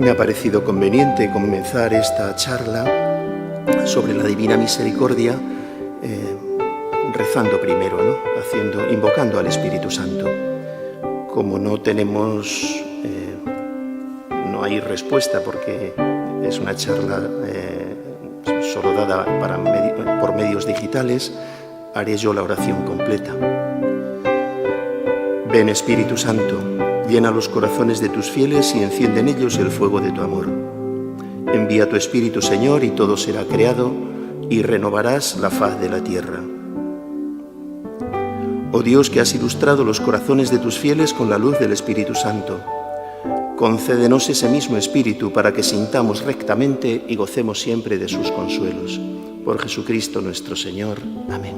Me ha parecido conveniente comenzar esta charla sobre la Divina Misericordia rezando primero, invocando al Espíritu Santo. Como no hay respuesta porque es una charla solo dada por medios digitales, haré yo la oración completa. Ven, Espíritu Santo, llena los corazones de tus fieles y enciende en ellos el fuego de tu amor. Envía tu Espíritu, Señor, y todo será creado, y renovarás la faz de la tierra. Oh Dios, que has ilustrado los corazones de tus fieles con la luz del Espíritu Santo, concédenos ese mismo Espíritu para que sintamos rectamente y gocemos siempre de sus consuelos. Por Jesucristo nuestro Señor. Amén.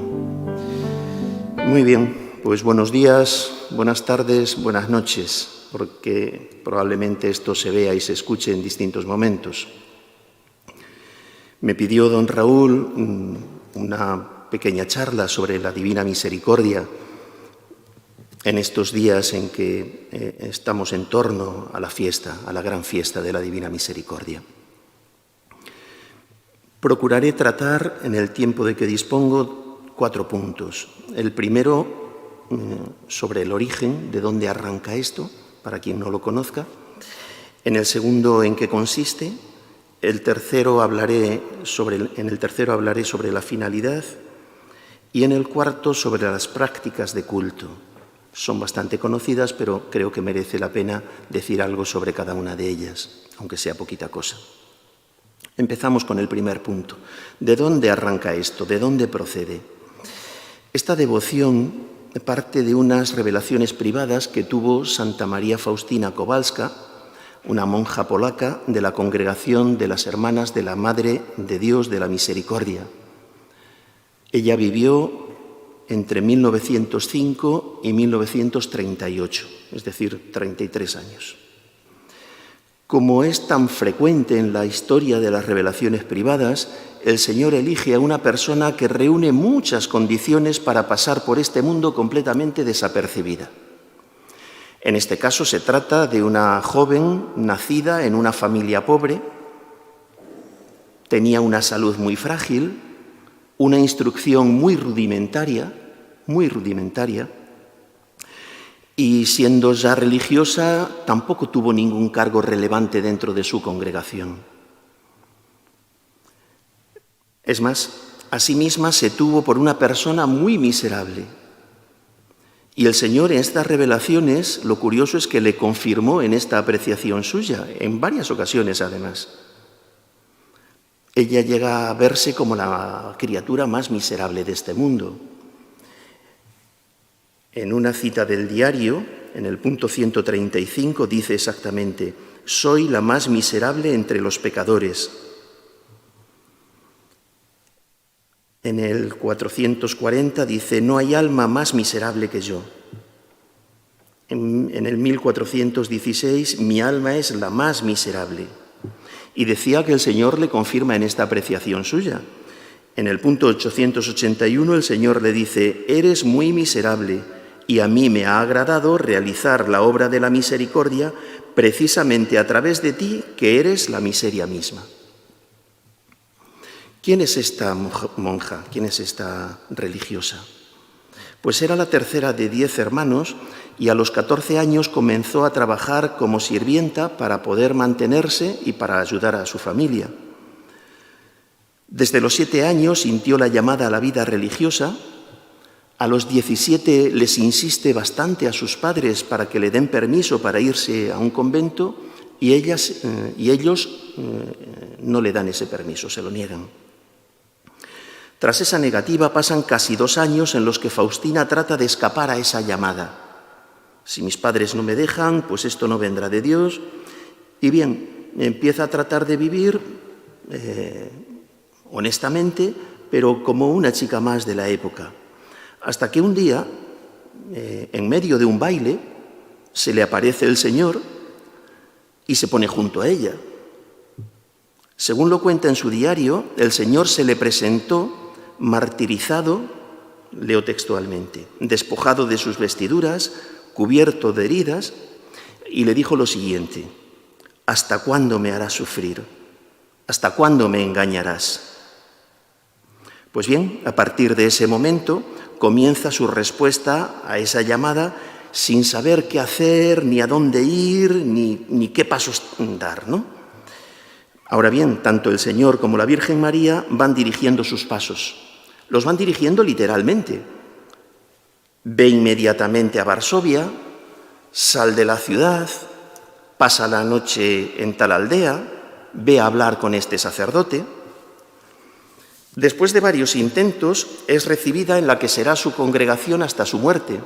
Muy bien. Pues buenos días, buenas tardes, buenas noches, porque probablemente esto se vea y se escuche en distintos momentos. Me pidió don Raúl una pequeña charla sobre la Divina Misericordia en estos días en que estamos en torno a la fiesta, a la gran fiesta de la Divina Misericordia. Procuraré tratar en el tiempo de que dispongo 4 puntos. El primero, sobre el origen, de dónde arranca esto, para quien no lo conozca. En el segundo, en qué consiste. En el tercero hablaré sobre la finalidad. Y en el cuarto, sobre las prácticas de culto. Son bastante conocidas, pero creo que merece la pena decir algo sobre cada una de ellas, aunque sea poquita cosa. Empezamos con el primer punto. ¿De dónde arranca esto? ¿De dónde procede? Esta devoción parte de unas revelaciones privadas que tuvo Santa María Faustina Kowalska, una monja polaca de la Congregación de las Hermanas de la Madre de Dios de la Misericordia. Ella vivió entre 1905 y 1938, es decir, 33 años. Como es tan frecuente en la historia de las revelaciones privadas, el Señor elige a una persona que reúne muchas condiciones para pasar por este mundo completamente desapercibida. En este caso se trata de una joven nacida en una familia pobre, tenía una salud muy frágil, una instrucción muy rudimentaria, y siendo ya religiosa, tampoco tuvo ningún cargo relevante dentro de su congregación. Es más, a sí misma se tuvo por una persona muy miserable. Y el Señor en estas revelaciones, lo curioso es que le confirmó en esta apreciación suya, en varias ocasiones además. Ella llega a verse como la criatura más miserable de este mundo. En una cita del diario, en el punto 135, dice exactamente: «Soy la más miserable entre los pecadores». En el 440 dice: «No hay alma más miserable que yo». En el 1416, «Mi alma es la más miserable». Y decía que el Señor le confirma en esta apreciación suya. En el punto 881 el Señor le dice: «Eres muy miserable y a mí me ha agradado realizar la obra de la misericordia precisamente a través de ti, que eres la miseria misma». ¿Quién es esta monja? ¿Quién es esta religiosa? Pues era la tercera de 10 hermanos y a los 14 años comenzó a trabajar como sirvienta para poder mantenerse y para ayudar a su familia. Desde los 7 años sintió la llamada a la vida religiosa. A los 17 les insiste bastante a sus padres para que le den permiso para irse a un convento y ellos no le dan ese permiso, se lo niegan. Tras esa negativa pasan casi 2 años en los que Faustina trata de escapar a esa llamada. Si mis padres no me dejan, pues esto no vendrá de Dios. Y bien, empieza a tratar de vivir honestamente, pero como una chica más de la época. Hasta que un día, en medio de un baile, se le aparece el Señor y se pone junto a ella. Según lo cuenta en su diario, el Señor se le presentó martirizado, leo textualmente, despojado de sus vestiduras, cubierto de heridas, y le dijo lo siguiente: ¿hasta cuándo me harás sufrir? ¿Hasta cuándo me engañarás? Pues bien, a partir de ese momento comienza su respuesta a esa llamada sin saber qué hacer, ni a dónde ir, ni qué pasos dar, ¿no? Ahora bien, tanto el Señor como la Virgen María van dirigiendo sus pasos. Los van dirigiendo literalmente. Ve inmediatamente a Varsovia, sal de la ciudad, pasa la noche en tal aldea, ve a hablar con este sacerdote. Después de varios intentos, es recibida en la que será su congregación hasta su muerte.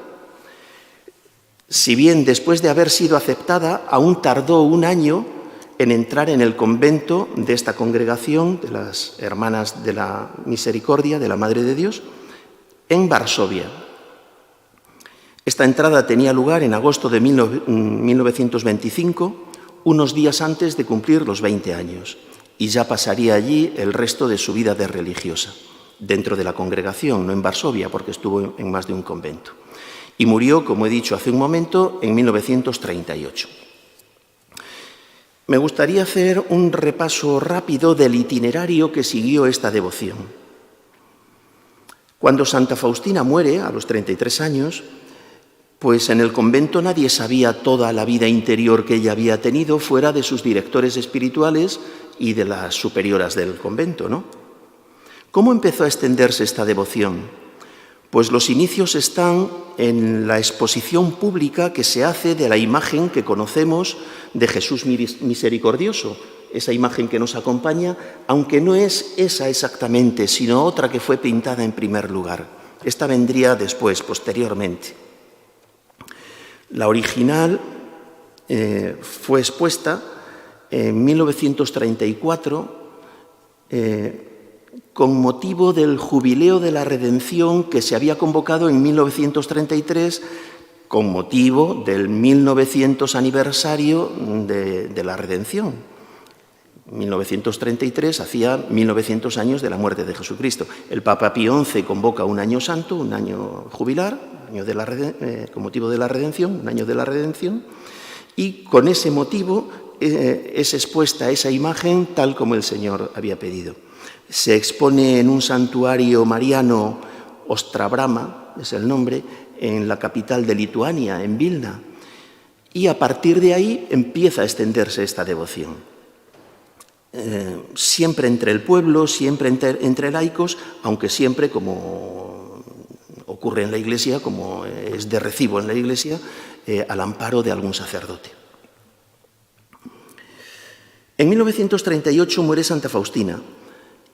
Si bien después de haber sido aceptada, aún tardó un año en entrar en el convento de esta congregación de las Hermanas de la Misericordia, de la Madre de Dios, en Varsovia. Esta entrada tenía lugar en agosto de 1925, unos días antes de cumplir los 20 años, y ya pasaría allí el resto de su vida de religiosa, dentro de la congregación, no en Varsovia, porque estuvo en más de un convento. Y murió, como he dicho hace un momento, en 1938. Me gustaría hacer un repaso rápido del itinerario que siguió esta devoción. Cuando Santa Faustina muere, a los 33 años, pues en el convento nadie sabía toda la vida interior que ella había tenido fuera de sus directores espirituales y de las superioras del convento, ¿no? ¿Cómo empezó a extenderse esta devoción? Pues los inicios están en la exposición pública que se hace de la imagen que conocemos de Jesús misericordioso, esa imagen que nos acompaña, aunque no es esa exactamente, sino otra que fue pintada en primer lugar. Esta vendría después, posteriormente. La original fue expuesta en 1934 con motivo del Jubileo de la Redención que se había convocado en 1933 con motivo del 1900 aniversario de la Redención. 1933 hacía 1900 años de la muerte de Jesucristo. El Papa Pío XI convoca un año santo, un año jubilar, con motivo de la Redención, un año de la Redención, y con ese motivo es expuesta esa imagen tal como el Señor había pedido. Se expone en un santuario mariano, Ostrabrama, es el nombre, en la capital de Lituania, en Vilna, y a partir de ahí empieza a extenderse esta devoción. Siempre entre el pueblo, siempre entre laicos, aunque siempre, como ocurre en la Iglesia, como es de recibo en la Iglesia, al amparo de algún sacerdote. En 1938 muere Santa Faustina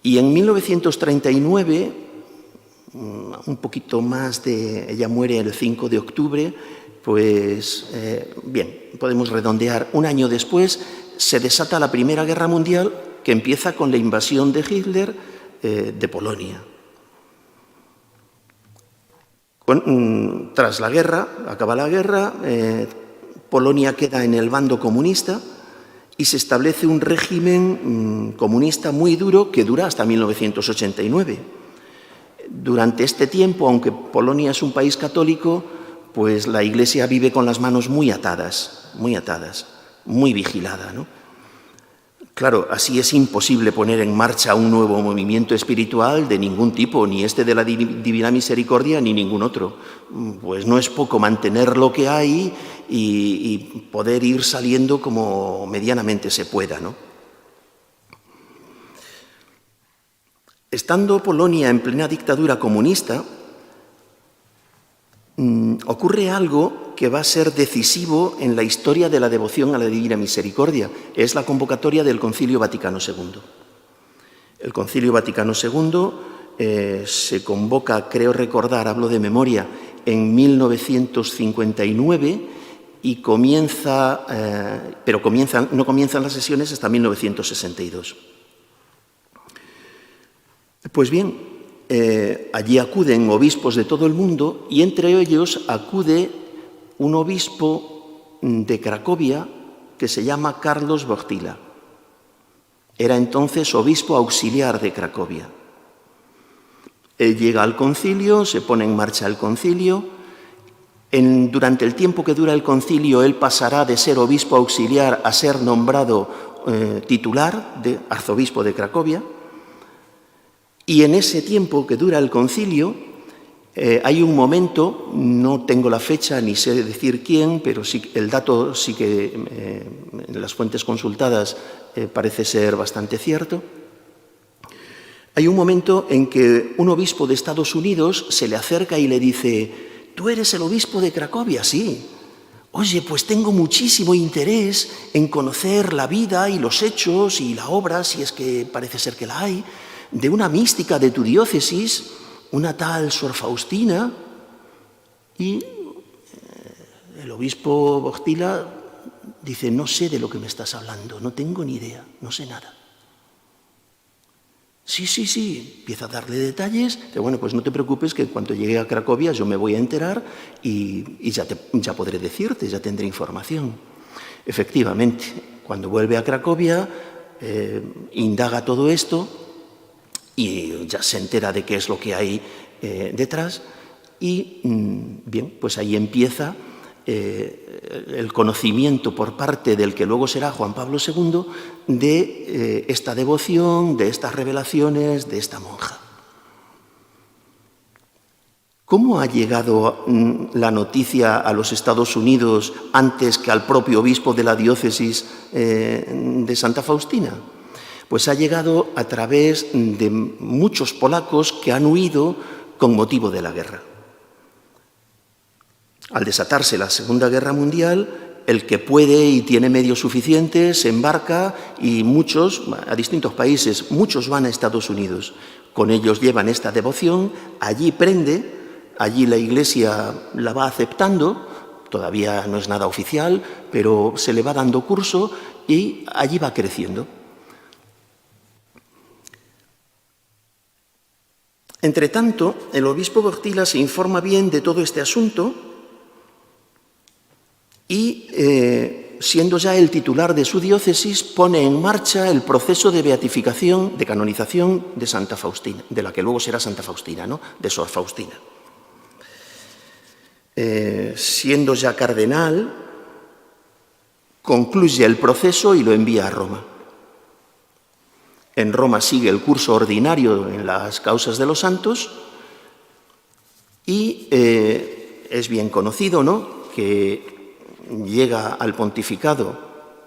y en 1939, un poquito más ella muere el 5 de octubre, pues bien, podemos redondear, un año después se desata la Primera Guerra Mundial, que empieza con la invasión de Hitler de Polonia. Tras la guerra, acaba la guerra, Polonia queda en el bando comunista y se establece un régimen comunista muy duro que dura hasta 1989. Durante este tiempo, aunque Polonia es un país católico, pues la Iglesia vive con las manos muy atadas, muy vigilada, ¿no? Claro, así es imposible poner en marcha un nuevo movimiento espiritual de ningún tipo, ni este de la Divina Misericordia, ni ningún otro. Pues no es poco mantener lo que hay y poder ir saliendo como medianamente se pueda, ¿no? Estando Polonia en plena dictadura comunista, ocurre algo que va a ser decisivo en la historia de la devoción a la Divina Misericordia. Es la convocatoria del Concilio Vaticano II. El Concilio Vaticano II se convoca, creo recordar, hablo de memoria, en 1959 y no comienzan las sesiones hasta 1962. Pues bien, allí acuden obispos de todo el mundo y entre ellos acude un obispo de Cracovia que se llama Carlos Wojtyła. Era entonces obispo auxiliar de Cracovia. Él llega al concilio, se pone en marcha el concilio Durante el tiempo que dura el concilio, él pasará de ser obispo auxiliar a ser nombrado titular de arzobispo de Cracovia. Y en ese tiempo que dura el concilio, hay un momento, no tengo la fecha ni sé decir quién, pero sí, el dato sí que en las fuentes consultadas parece ser bastante cierto. Hay un momento en que un obispo de Estados Unidos se le acerca y le dice: ¿tú eres el obispo de Cracovia? Sí. Oye, pues tengo muchísimo interés en conocer la vida y los hechos y la obra, si es que parece ser que la hay, de una mística de tu diócesis, una tal Sor Faustina. Y el obispo Wojtyła dice: no sé de lo que me estás hablando, no tengo ni idea, no sé nada. Sí, empieza a darle detalles. Dice: bueno, pues no te preocupes, que en cuanto llegue a Cracovia yo me voy a enterar y ya podré decirte, ya tendré información. Efectivamente, cuando vuelve a Cracovia, indaga todo esto y ya se entera de qué es lo que hay detrás y, bien, pues ahí empieza el conocimiento por parte del que luego será Juan Pablo II de esta devoción, de estas revelaciones, de esta monja. ¿Cómo ha llegado la noticia a los Estados Unidos antes que al propio obispo de la diócesis de Santa Faustina? Pues ha llegado a través de muchos polacos que han huido con motivo de la guerra. Al desatarse la Segunda Guerra Mundial, el que puede y tiene medios suficientes se embarca y muchos, a distintos países, muchos van a Estados Unidos. Con ellos llevan esta devoción, allí prende, allí la Iglesia la va aceptando, todavía no es nada oficial, pero se le va dando curso y allí va creciendo. Entretanto, el obispo Wojtyła se informa bien de todo este asunto y, siendo ya el titular de su diócesis, pone en marcha el proceso de beatificación, de canonización de Santa Faustina, de la que luego será Santa Faustina, ¿no?, de Sor Faustina. Siendo ya cardenal, concluye el proceso y lo envía a Roma. En Roma sigue el curso ordinario en las causas de los santos y es bien conocido, ¿no?, que llega al pontificado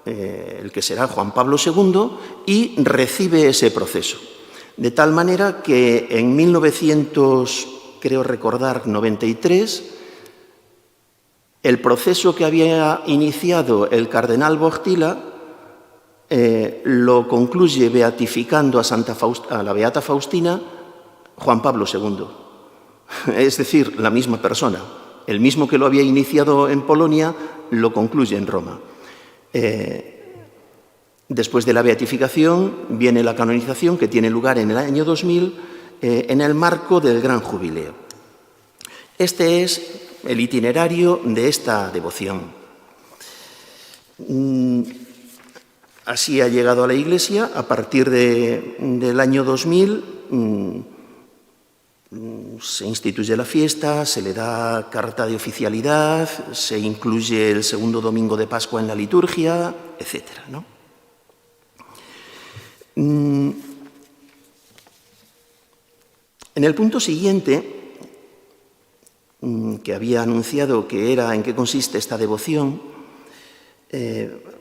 el que será Juan Pablo II y recibe ese proceso. De tal manera que en 1993, el proceso que había iniciado el cardenal Wojtyła lo concluye beatificando a la Beata Faustina Juan Pablo II. Es decir, la misma persona. El mismo que lo había iniciado en Polonia lo concluye en Roma. Después de la beatificación viene la canonización, que tiene lugar en el año 2000 en el marco del Gran Jubileo. Este es el itinerario de esta devoción. Así ha llegado a la Iglesia. A partir del año 2000 se instituye la fiesta, se le da carta de oficialidad, se incluye el segundo domingo de Pascua en la liturgia, etc., ¿no? En el punto siguiente, que había anunciado que era en qué consiste esta devoción,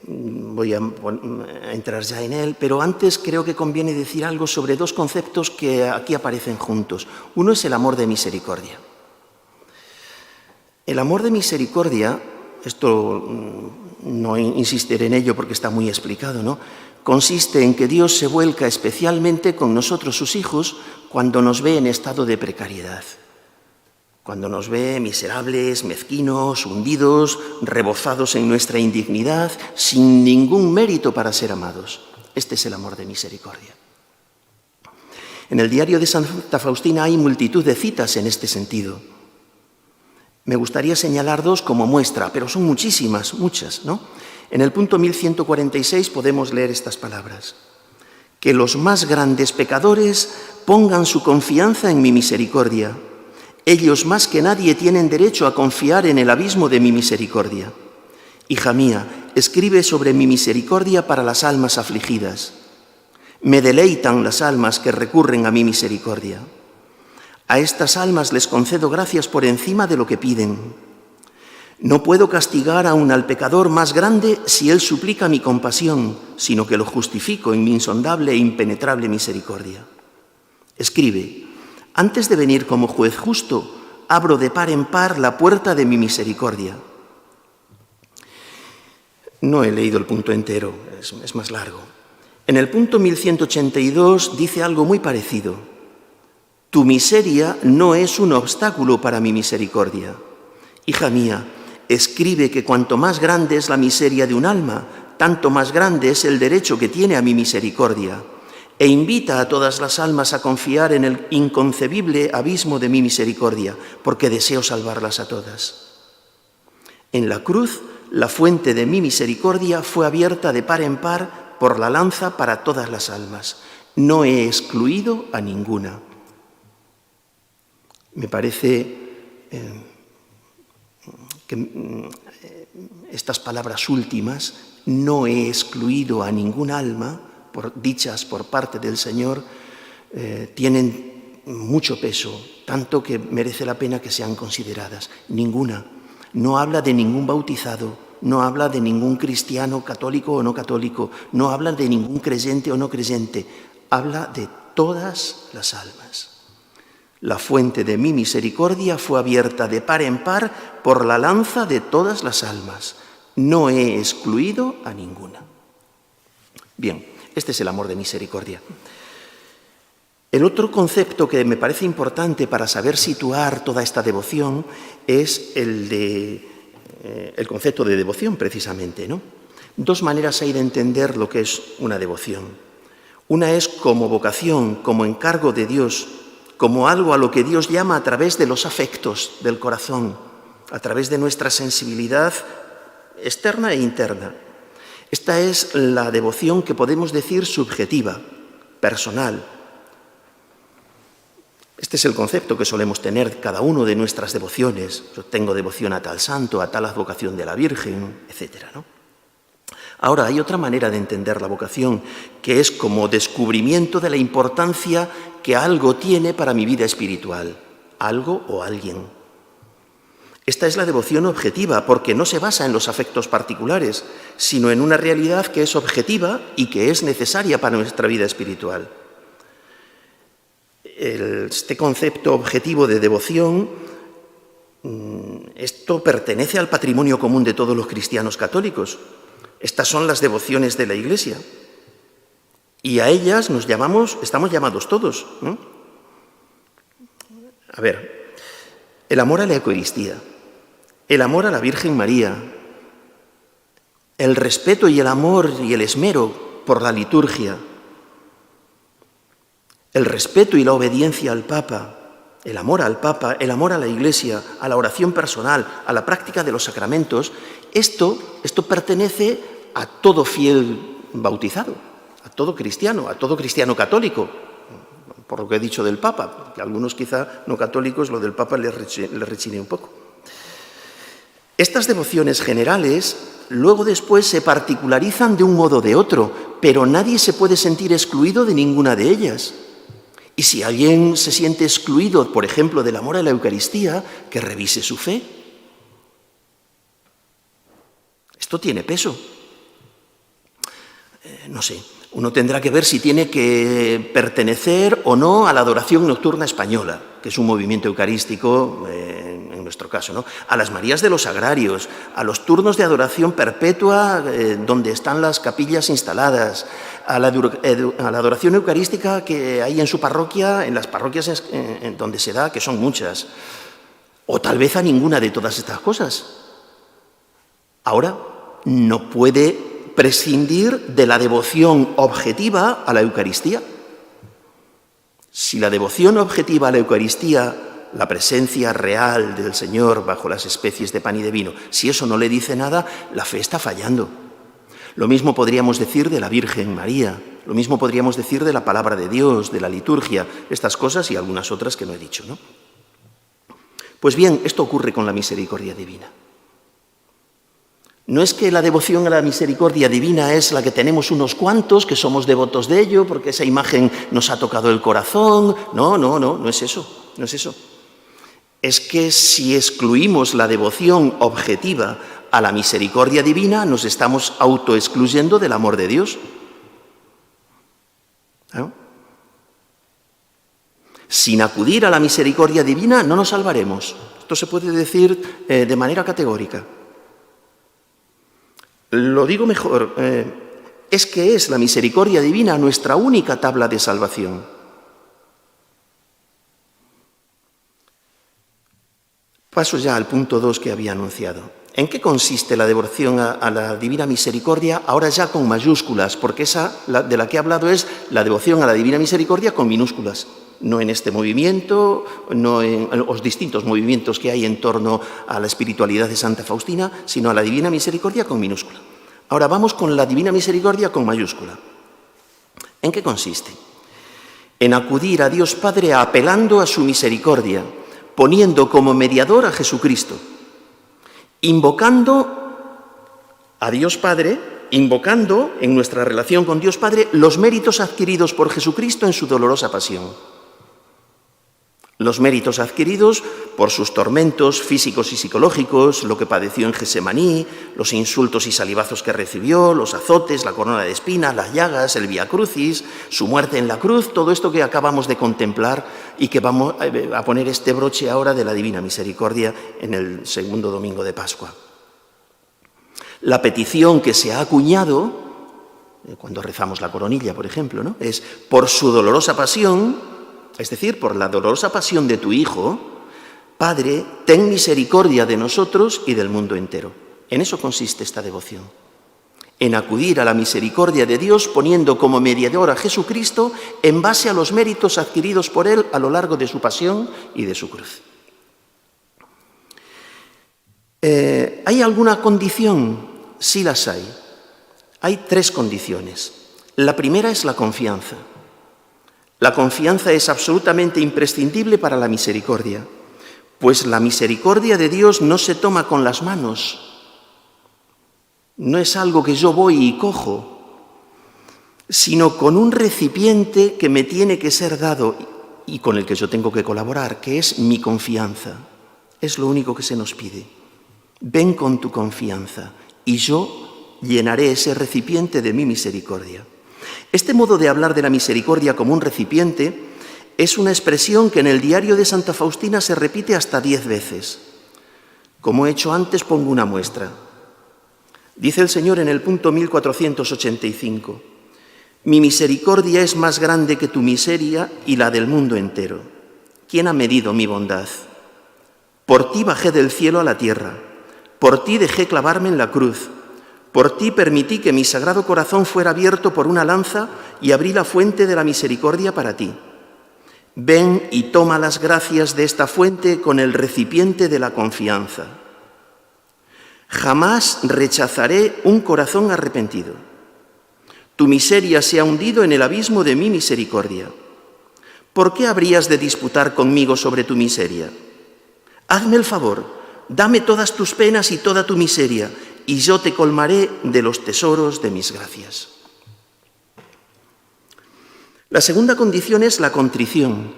voy a entrar ya en él, pero antes creo que conviene decir algo sobre dos conceptos que aquí aparecen juntos. Uno es el amor de misericordia. El amor de misericordia, esto no insistiré en ello porque está muy explicado, ¿no?, consiste en que Dios se vuelca especialmente con nosotros, sus hijos, cuando nos ve en estado de precariedad. Cuando nos ve miserables, mezquinos, hundidos, rebozados en nuestra indignidad, sin ningún mérito para ser amados. Este es el amor de misericordia. En el diario de Santa Faustina hay multitud de citas en este sentido. Me gustaría señalar dos como muestra, pero son muchísimas, muchas, ¿no? En el punto 1146 podemos leer estas palabras: que los más grandes pecadores pongan su confianza en mi misericordia. Ellos más que nadie tienen derecho a confiar en el abismo de mi misericordia. Hija mía, escribe sobre mi misericordia para las almas afligidas. Me deleitan las almas que recurren a mi misericordia. A estas almas les concedo gracias por encima de lo que piden. No puedo castigar aún al pecador más grande si él suplica mi compasión, sino que lo justifico en mi insondable e impenetrable misericordia. Escribe: antes de venir como juez justo, abro de par en par la puerta de mi misericordia. No he leído el punto entero, es más largo. En el punto 1182 dice algo muy parecido. Tu miseria no es un obstáculo para mi misericordia. Hija mía, escribe que cuanto más grande es la miseria de un alma, tanto más grande es el derecho que tiene a mi misericordia. E invita a todas las almas a confiar en el inconcebible abismo de mi misericordia, porque deseo salvarlas a todas. En la cruz, la fuente de mi misericordia fue abierta de par en par por la lanza para todas las almas. No he excluido a ninguna. Me parece que estas palabras últimas, no he excluido a ningún alma, dichas por parte del Señor, tienen mucho peso, tanto que merece la pena que sean consideradas. Ninguna. No habla de ningún bautizado, no habla de ningún cristiano católico o no católico, no habla de ningún creyente o no creyente, habla de todas las almas. La fuente de mi misericordia fue abierta de par en par por la lanza de todas las almas. No he excluido a ninguna. Bien, este es el amor de misericordia. El otro concepto que me parece importante para saber situar toda esta devoción es el concepto de devoción, precisamente, ¿no? Dos maneras hay de entender lo que es una devoción. Una es como vocación, como encargo de Dios, como algo a lo que Dios llama a través de los afectos del corazón, a través de nuestra sensibilidad externa e interna. Esta es la devoción que podemos decir subjetiva, personal. Este es el concepto que solemos tener cada uno de nuestras devociones. Yo tengo devoción a tal santo, a tal advocación de la Virgen, etc., ¿no? Ahora, hay otra manera de entender la vocación, que es como descubrimiento de la importancia que algo tiene para mi vida espiritual, algo o alguien. Esta es la devoción objetiva, porque no se basa en los afectos particulares, sino en una realidad que es objetiva y que es necesaria para nuestra vida espiritual. Este concepto objetivo de devoción, esto pertenece al patrimonio común de todos los cristianos católicos. Estas son las devociones de la Iglesia. Y a ellas estamos llamados todos, ¿no? A ver, el amor a la Eucaristía, el amor a la Virgen María, el respeto y el amor y el esmero por la liturgia, el respeto y la obediencia al Papa, el amor al Papa, el amor a la Iglesia, a la oración personal, a la práctica de los sacramentos, esto pertenece a todo fiel bautizado, a todo cristiano católico, por lo que he dicho del Papa, que a algunos quizá no católicos lo del Papa les rechine un poco. Estas devociones generales luego después se particularizan de un modo o de otro, pero nadie se puede sentir excluido de ninguna de ellas. Y si alguien se siente excluido, por ejemplo, del amor a la Eucaristía, que revise su fe. Esto tiene peso. No sé, uno tendrá que ver si tiene que pertenecer o no a la adoración nocturna española, que es un movimiento eucarístico, en nuestro caso, ¿no? A las Marías de los Agrarios, a los turnos de adoración perpetua donde están las capillas instaladas, a la adoración eucarística que hay en su parroquia, en las parroquias en donde se da, que son muchas, o tal vez a ninguna de todas estas cosas. Ahora, no puede prescindir de la devoción objetiva a la Eucaristía. Si la devoción objetiva a la Eucaristía, la presencia real del Señor bajo las especies de pan y de vino, si eso no le dice nada, la fe está fallando. Lo mismo podríamos decir de la Virgen María, lo mismo podríamos decir de la palabra de Dios, de la liturgia, estas cosas y algunas otras que no he dicho, ¿no? Pues bien, esto ocurre con la misericordia divina. No es que la devoción a la misericordia divina es la que tenemos unos cuantos, que somos devotos de ello, porque esa imagen nos ha tocado el corazón. No es eso, no es eso. Es que si excluimos la devoción objetiva a la misericordia divina, nos estamos autoexcluyendo del amor de Dios. ¿No? Sin acudir a la misericordia divina no nos salvaremos. Esto se puede decir de manera categórica. Lo digo mejor, es que es la misericordia divina nuestra única tabla de salvación. Paso ya al punto 2 que había anunciado. ¿En qué consiste la devoción a la divina misericordia? Ahora ya con mayúsculas, porque esa de la que he hablado es la devoción a la divina misericordia con minúsculas. No en este movimiento, no en los distintos movimientos que hay en torno a la espiritualidad de Santa Faustina, sino a la divina misericordia con minúscula. Ahora vamos con la divina misericordia con mayúscula. ¿En qué consiste? En acudir a Dios Padre apelando a su misericordia, poniendo como mediador a Jesucristo, invocando a Dios Padre, invocando en nuestra relación con Dios Padre los méritos adquiridos por Jesucristo en su dolorosa pasión. Los méritos adquiridos por sus tormentos físicos y psicológicos, lo que padeció en Gesemaní, los insultos y salivazos que recibió, los azotes, la corona de espinas, las llagas, el Vía Crucis, su muerte en la cruz, todo esto que acabamos de contemplar y que vamos a poner este broche ahora de la Divina Misericordia en el segundo domingo de Pascua. La petición que se ha acuñado, cuando rezamos la coronilla, por ejemplo, ¿no?, es por su dolorosa pasión, es decir, por la dolorosa pasión de tu Hijo, Padre, ten misericordia de nosotros y del mundo entero. En eso consiste esta devoción, en acudir a la misericordia de Dios poniendo como mediador a Jesucristo en base a los méritos adquiridos por Él a lo largo de su pasión y de su cruz. ¿Hay alguna condición? Sí las hay. Hay 3 condiciones. La primera es la confianza. La confianza es absolutamente imprescindible para la misericordia, pues la misericordia de Dios no se toma con las manos, no es algo que yo voy y cojo, sino con un recipiente que me tiene que ser dado y con el que yo tengo que colaborar, que es mi confianza. Es lo único que se nos pide. Ven con tu confianza y yo llenaré ese recipiente de mi misericordia. Este modo de hablar de la misericordia como un recipiente es una expresión que en el diario de Santa Faustina se repite hasta 10 veces. Como he hecho antes, pongo una muestra. Dice el Señor en el punto 1485, «Mi misericordia es más grande que tu miseria y la del mundo entero. ¿Quién ha medido mi bondad? Por ti bajé del cielo a la tierra, por ti dejé clavarme en la cruz, por ti permití que mi sagrado corazón fuera abierto por una lanza y abrí la fuente de la misericordia para ti. Ven y toma las gracias de esta fuente con el recipiente de la confianza. Jamás rechazaré un corazón arrepentido. Tu miseria se ha hundido en el abismo de mi misericordia. ¿Por qué habrías de disputar conmigo sobre tu miseria? Hazme el favor, dame todas tus penas y toda tu miseria, y yo te colmaré de los tesoros de mis gracias». La segunda condición es la contrición,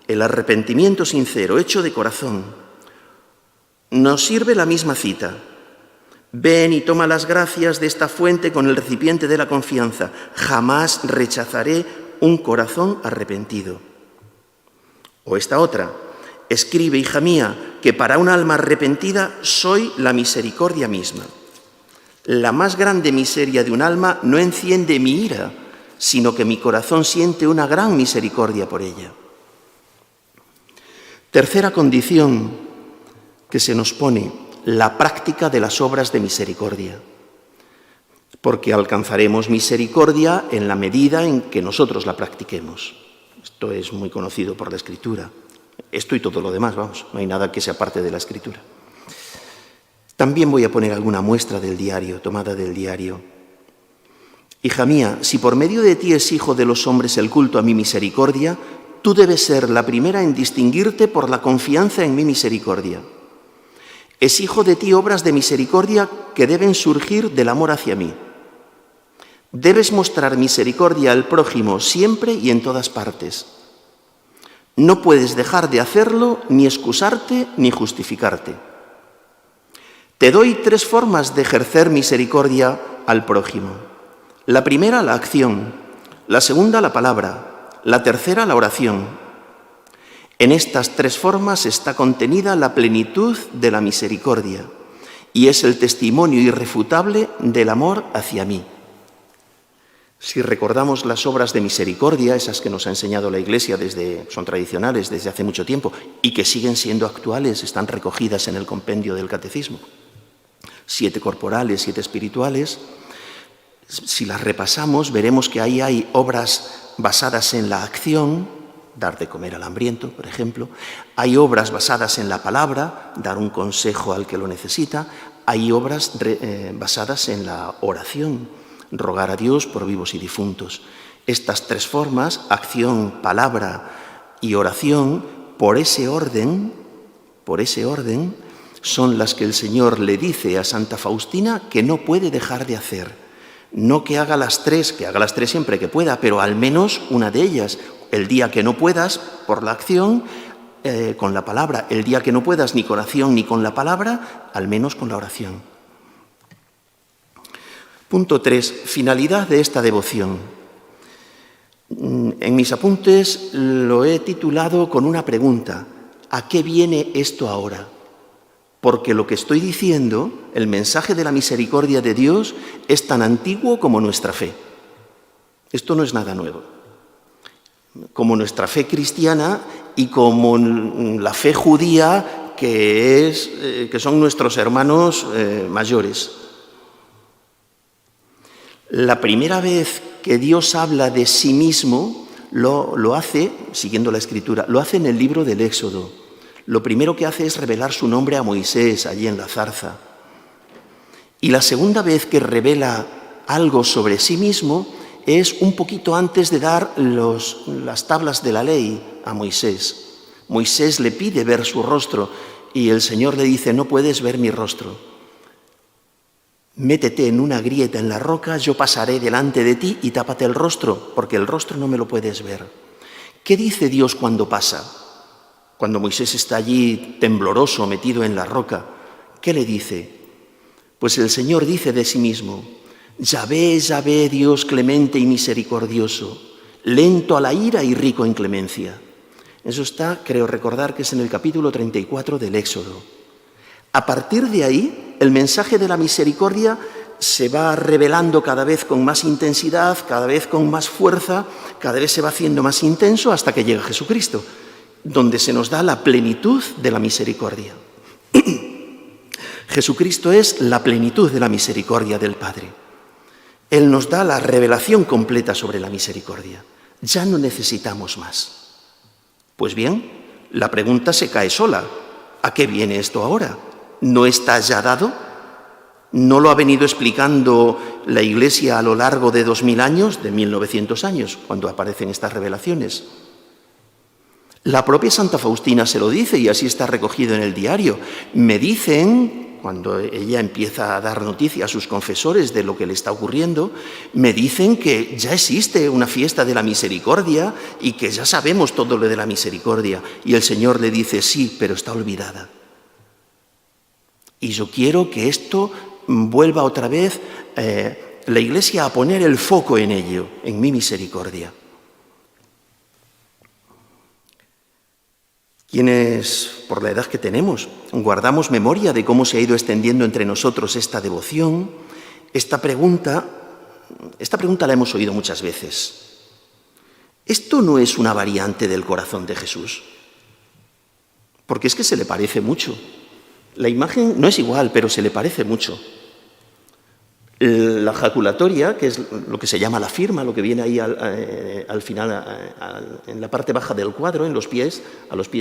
el arrepentimiento sincero, hecho de corazón. Nos sirve la misma cita. Ven y toma las gracias de esta fuente con el recipiente de la confianza. Jamás rechazaré un corazón arrepentido. O esta otra. Escribe, hija mía, que para un alma arrepentida soy la misericordia misma. La más grande miseria de un alma no enciende mi ira, sino que mi corazón siente una gran misericordia por ella. Tercera condición que se nos pone, la práctica de las obras de misericordia, porque alcanzaremos misericordia en la medida en que nosotros la practiquemos. Esto es muy conocido por la Escritura. Esto y todo lo demás, vamos, no hay nada que se aparte de la Escritura. También voy a poner alguna muestra del diario, tomada del diario. Hija mía, si por medio de ti exijo de los hombres el culto a mi misericordia, tú debes ser la primera en distinguirte por la confianza en mi misericordia. Exijo de ti obras de misericordia que deben surgir del amor hacia mí. Debes mostrar misericordia al prójimo siempre y en todas partes. No puedes dejar de hacerlo, ni excusarte, ni justificarte. Te doy 3 formas de ejercer misericordia al prójimo. La primera, la acción. La segunda, la palabra. La tercera, la oración. En estas 3 formas está contenida la plenitud de la misericordia y es el testimonio irrefutable del amor hacia mí. Si recordamos las obras de misericordia, esas que nos ha enseñado la Iglesia, son tradicionales desde hace mucho tiempo y que siguen siendo actuales, están recogidas en el compendio del Catecismo. 7 corporales, 7 espirituales. Si las repasamos, veremos que ahí hay obras basadas en la acción, dar de comer al hambriento, por ejemplo. Hay obras basadas en la palabra, dar un consejo al que lo necesita. Hay obras basadas en la oración, rogar a Dios por vivos y difuntos. Estas 3 formas, acción, palabra y oración, por ese orden, son las que el Señor le dice a Santa Faustina que no puede dejar de hacer. No que haga las 3, que haga las 3 siempre que pueda, pero al menos una de ellas. El día que no puedas, por la acción, con la palabra. El día que no puedas ni con acción ni con la palabra, al menos con la oración. Punto 3. Finalidad de esta devoción. En mis apuntes lo he titulado con una pregunta. ¿A qué viene esto ahora? Porque lo que estoy diciendo, el mensaje de la misericordia de Dios, es tan antiguo como nuestra fe. Esto no es nada nuevo. Como nuestra fe cristiana y como la fe judía, que son nuestros hermanos mayores. La primera vez que Dios habla de sí mismo, lo hace, siguiendo la Escritura, lo hace en el libro del Éxodo. Lo primero que hace es revelar su nombre a Moisés, allí en la zarza. Y la segunda vez que revela algo sobre sí mismo es un poquito antes de dar las tablas de la ley a Moisés. Moisés le pide ver su rostro y el Señor le dice, no puedes ver mi rostro. Métete en una grieta en la roca, yo pasaré delante de ti y tápate el rostro, porque el rostro no me lo puedes ver. ¿Qué dice Dios cuando pasa? Cuando Moisés está allí tembloroso, metido en la roca, ¿qué le dice? Pues el Señor dice de sí mismo, Yahvé, Yahvé, Dios clemente y misericordioso, lento a la ira y rico en clemencia. Eso está, creo recordar, que es en el capítulo 34 del Éxodo. A partir de ahí, el mensaje de la misericordia se va revelando cada vez con más intensidad, cada vez con más fuerza, cada vez se va haciendo más intenso hasta que llega Jesucristo, donde se nos da la plenitud de la misericordia. Jesucristo es la plenitud de la misericordia del Padre. Él nos da la revelación completa sobre la misericordia. Ya no necesitamos más. Pues bien, la pregunta se cae sola. ¿A qué viene esto ahora? ¿No está ya dado? ¿No lo ha venido explicando la Iglesia a lo largo de 2000 años, de 1900 años, cuando aparecen estas revelaciones? La propia Santa Faustina se lo dice y así está recogido en el diario. Me dicen, cuando ella empieza a dar noticia a sus confesores de lo que le está ocurriendo, me dicen que ya existe una fiesta de la misericordia y que ya sabemos todo lo de la misericordia. Y el Señor le dice, sí, pero está olvidada. Y yo quiero que esto vuelva otra vez la Iglesia a poner el foco en ello, en mi misericordia. Quienes, por la edad que tenemos, guardamos memoria de cómo se ha ido extendiendo entre nosotros esta devoción, esta pregunta la hemos oído muchas veces. ¿Esto no es una variante del corazón de Jesús? Porque es que se le parece mucho. La imagen no es igual, pero se le parece mucho. La jaculatoria, que es lo que se llama la firma, lo que viene ahí al final, en la parte baja del cuadro, a los pies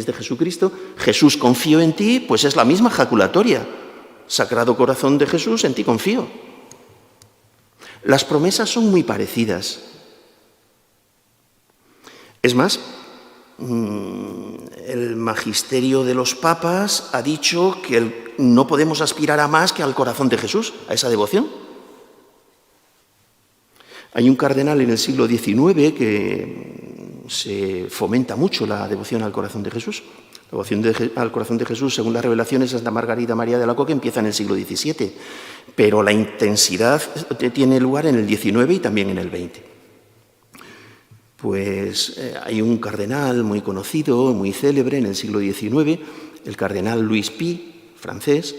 de Jesucristo, Jesús, confío en ti, pues es la misma jaculatoria. Sagrado Corazón de Jesús, en ti confío. Las promesas son muy parecidas. Es más, El magisterio de los papas ha dicho que no podemos aspirar a más que al corazón de Jesús, a esa devoción. Hay un cardenal en el siglo XIX que se fomenta mucho la devoción al corazón de Jesús. La devoción al corazón de Jesús, según las revelaciones, Santa Margarita María de Alacoque, empieza en el siglo XVII, pero la intensidad tiene lugar en el XIX y también en el XX. Pues hay un cardenal muy conocido, muy célebre en el siglo XIX, el cardenal Louis Pi, francés,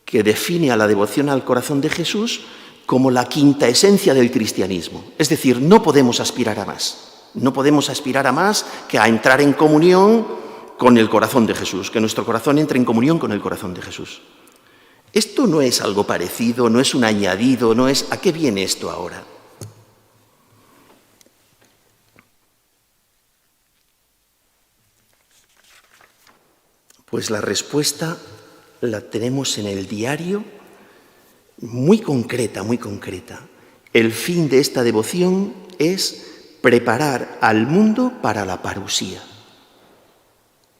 que define a la devoción al corazón de Jesús como la quinta esencia del cristianismo. Es decir, no podemos aspirar a más. No podemos aspirar a más que a entrar en comunión con el corazón de Jesús, que nuestro corazón entre en comunión con el corazón de Jesús. Esto no es algo parecido, no es un añadido, no es ¿a qué viene esto ahora? Pues la respuesta la tenemos en el diario, muy concreta, muy concreta. El fin de esta devoción es preparar al mundo para la parusía,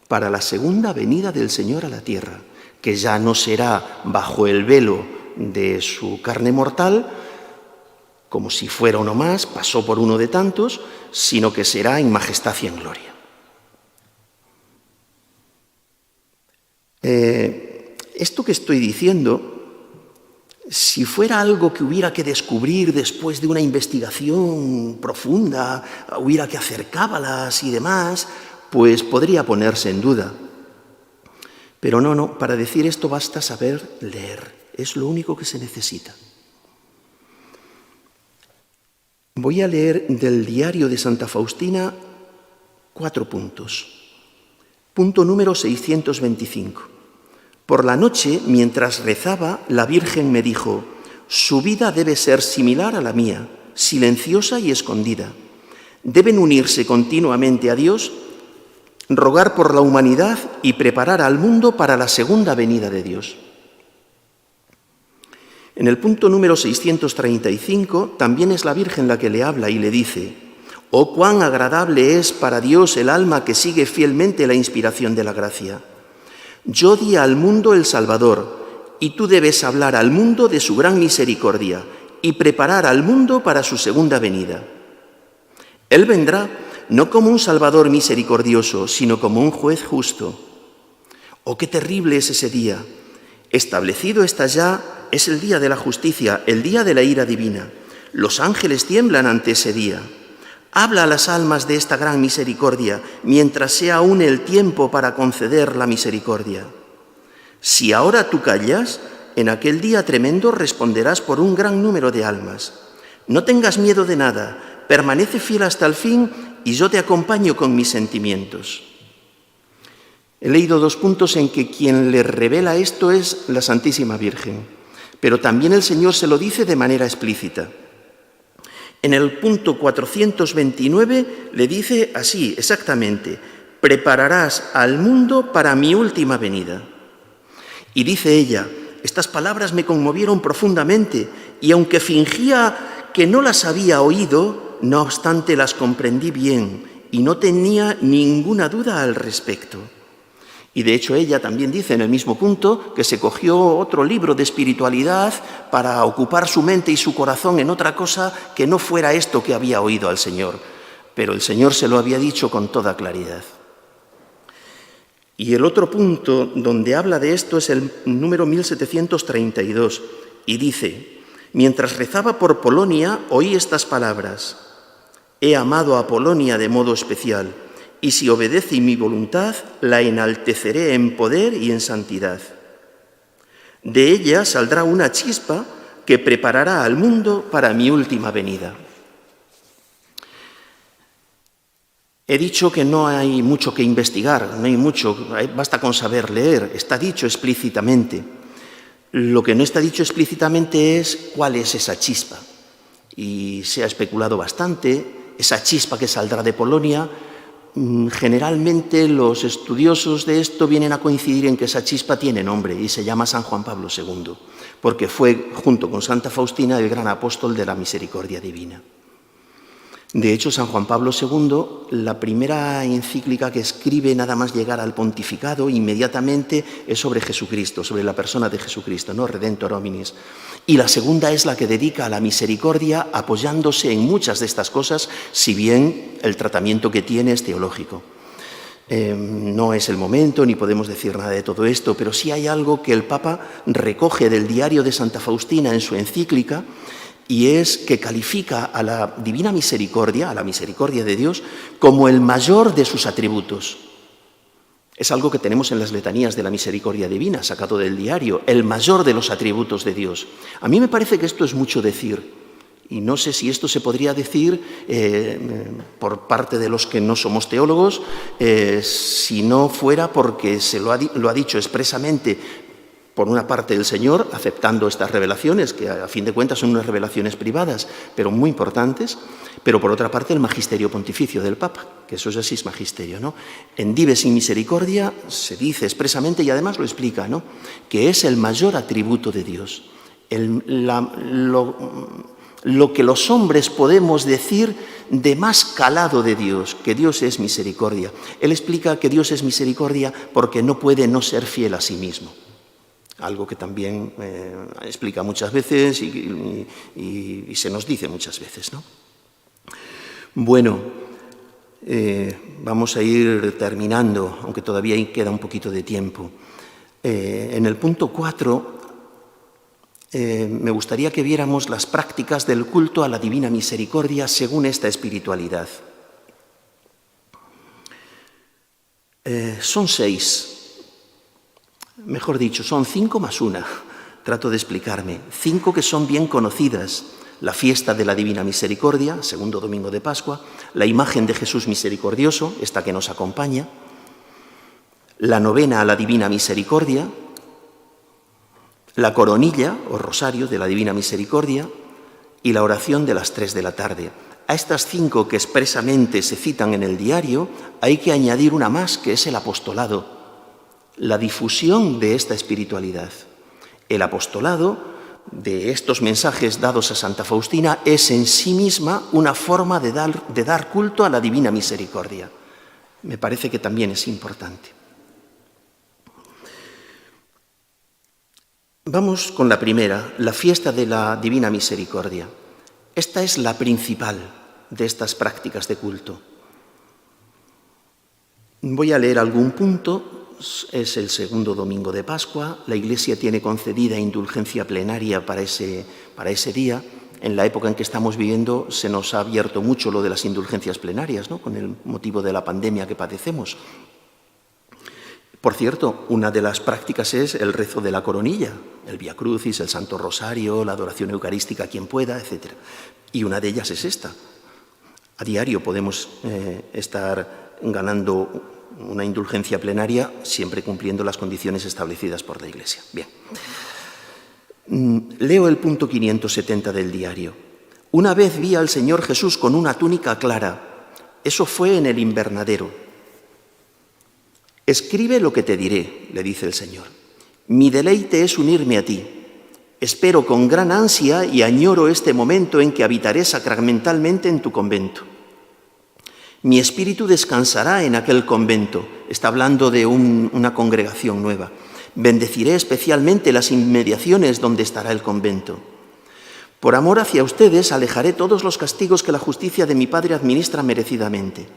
para la segunda venida del Señor a la tierra, que ya no será bajo el velo de su carne mortal, como si fuera uno más, pasó por uno de tantos, sino que será en majestad y en gloria. Esto que estoy diciendo, si fuera algo que hubiera que descubrir después de una investigación profunda, hubiera que hacer cábalas y demás, pues podría ponerse en duda. Pero no, para decir esto basta saber leer, es lo único que se necesita. Voy a leer del diario de Santa Faustina 4 puntos. Punto número 625. Por la noche, mientras rezaba, la Virgen me dijo: su vida debe ser similar a la mía, silenciosa y escondida. Deben unirse continuamente a Dios, rogar por la humanidad y preparar al mundo para la segunda venida de Dios. En el punto número 635 también es la Virgen la que le habla y le dice: oh, cuán agradable es para Dios el alma que sigue fielmente la inspiración de la gracia. Yo di al mundo el Salvador, y tú debes hablar al mundo de su gran misericordia y preparar al mundo para su segunda venida. Él vendrá no como un Salvador misericordioso, sino como un juez justo. Oh, qué terrible es ese día. Establecido está ya, es el día de la justicia, el día de la ira divina. Los ángeles tiemblan ante ese día. Habla a las almas de esta gran misericordia, mientras sea aún el tiempo para conceder la misericordia. Si ahora tú callas, en aquel día tremendo responderás por un gran número de almas. No tengas miedo de nada, permanece fiel hasta el fin y yo te acompaño con mis sentimientos. He leído 2 puntos en que quien le revela esto es la Santísima Virgen, pero también el Señor se lo dice de manera explícita. En el punto 429 le dice así, exactamente: prepararás al mundo para mi última venida. Y dice ella: estas palabras me conmovieron profundamente y aunque fingía que no las había oído, no obstante las comprendí bien y no tenía ninguna duda al respecto. Y de hecho ella también dice en el mismo punto que se cogió otro libro de espiritualidad para ocupar su mente y su corazón en otra cosa que no fuera esto que había oído al Señor. Pero el Señor se lo había dicho con toda claridad. Y el otro punto donde habla de esto es el número 1732 y dice: mientras rezaba por Polonia oí estas palabras: he amado a Polonia de modo especial, y si obedece mi voluntad, la enalteceré en poder y en santidad. De ella saldrá una chispa que preparará al mundo para mi última venida. He dicho que no hay mucho que investigar, no hay mucho, basta con saber leer, está dicho explícitamente. Lo que no está dicho explícitamente es cuál es esa chispa. Y se ha especulado bastante, esa chispa que saldrá de Polonia. Generalmente los estudiosos de esto vienen a coincidir en que esa chispa tiene nombre y se llama San Juan Pablo II, porque fue, junto con Santa Faustina, el gran apóstol de la misericordia divina. De hecho, San Juan Pablo II, la primera encíclica que escribe nada más llegar al pontificado, inmediatamente es sobre Jesucristo, sobre la persona de Jesucristo, ¿no? Redentor hominis. Y la segunda es la que dedica a la misericordia, apoyándose en muchas de estas cosas, si bien el tratamiento que tiene es teológico. No es el momento, ni podemos decir nada de todo esto, pero sí hay algo que el Papa recoge del diario de Santa Faustina en su encíclica, y es que califica a la divina misericordia, a la misericordia de Dios, como el mayor de sus atributos. Es algo que tenemos en las letanías de la misericordia divina, sacado del diario, el mayor de los atributos de Dios. A mí me parece que esto es mucho decir, y no sé si esto se podría decir por parte de los que no somos teólogos, si no fuera porque lo ha dicho expresamente por una parte el Señor, aceptando estas revelaciones, que a fin de cuentas son unas revelaciones privadas, pero muy importantes, pero por otra parte el magisterio pontificio del Papa, que eso es así, es magisterio, ¿no? En Dives in Misericordia se dice expresamente, y además lo explica, ¿no?, que es el mayor atributo de Dios, lo que los hombres podemos decir de más calado de Dios, que Dios es misericordia. Él explica que Dios es misericordia porque no puede no ser fiel a sí mismo. Algo que también explica muchas veces y se nos dice muchas veces, ¿no? Bueno, vamos a ir terminando, aunque todavía queda un poquito de tiempo. En el punto 4 me gustaría que viéramos las prácticas del culto a la Divina Misericordia según esta espiritualidad. Son 6. Mejor dicho, son 5 más 1, trato de explicarme. 5 que son bien conocidas: la fiesta de la Divina Misericordia, segundo domingo de Pascua, la imagen de Jesús misericordioso, esta que nos acompaña, la novena a la Divina Misericordia, la coronilla o rosario de la Divina Misericordia y la oración de las 3 de la tarde. A estas 5 que expresamente se citan en el diario hay que añadir una más, que es el apostolado, la difusión de esta espiritualidad. El apostolado de estos mensajes dados a Santa Faustina es en sí misma una forma de dar culto a la Divina Misericordia. Me parece que también es importante. Vamos con la primera, la fiesta de la Divina Misericordia. Esta es la principal de estas prácticas de culto. Voy a leer algún punto. Es el segundo domingo de Pascua. La Iglesia tiene concedida indulgencia plenaria para ese día. En la época en que estamos viviendo se nos ha abierto mucho lo de las indulgencias plenarias, ¿no?, con el motivo de la pandemia que padecemos. Por cierto, una de las prácticas es el rezo de la coronilla, el Vía Crucis, el Santo Rosario, la adoración eucarística a quien pueda, etc. Y una de ellas es esta. A diario podemos estar ganando una indulgencia plenaria, siempre cumpliendo las condiciones establecidas por la Iglesia. Bien. Leo el punto 570 del diario. Una vez vi al Señor Jesús con una túnica clara. Eso fue en el invernadero. Escribe lo que te diré, le dice el Señor. Mi deleite es unirme a ti. Espero con gran ansia y añoro este momento en que habitaré sacramentalmente en tu convento. Mi espíritu descansará en aquel convento. Está hablando de una congregación nueva. Bendeciré especialmente las inmediaciones donde estará el convento. Por amor hacia ustedes alejaré todos los castigos que la justicia de mi Padre administra merecidamente.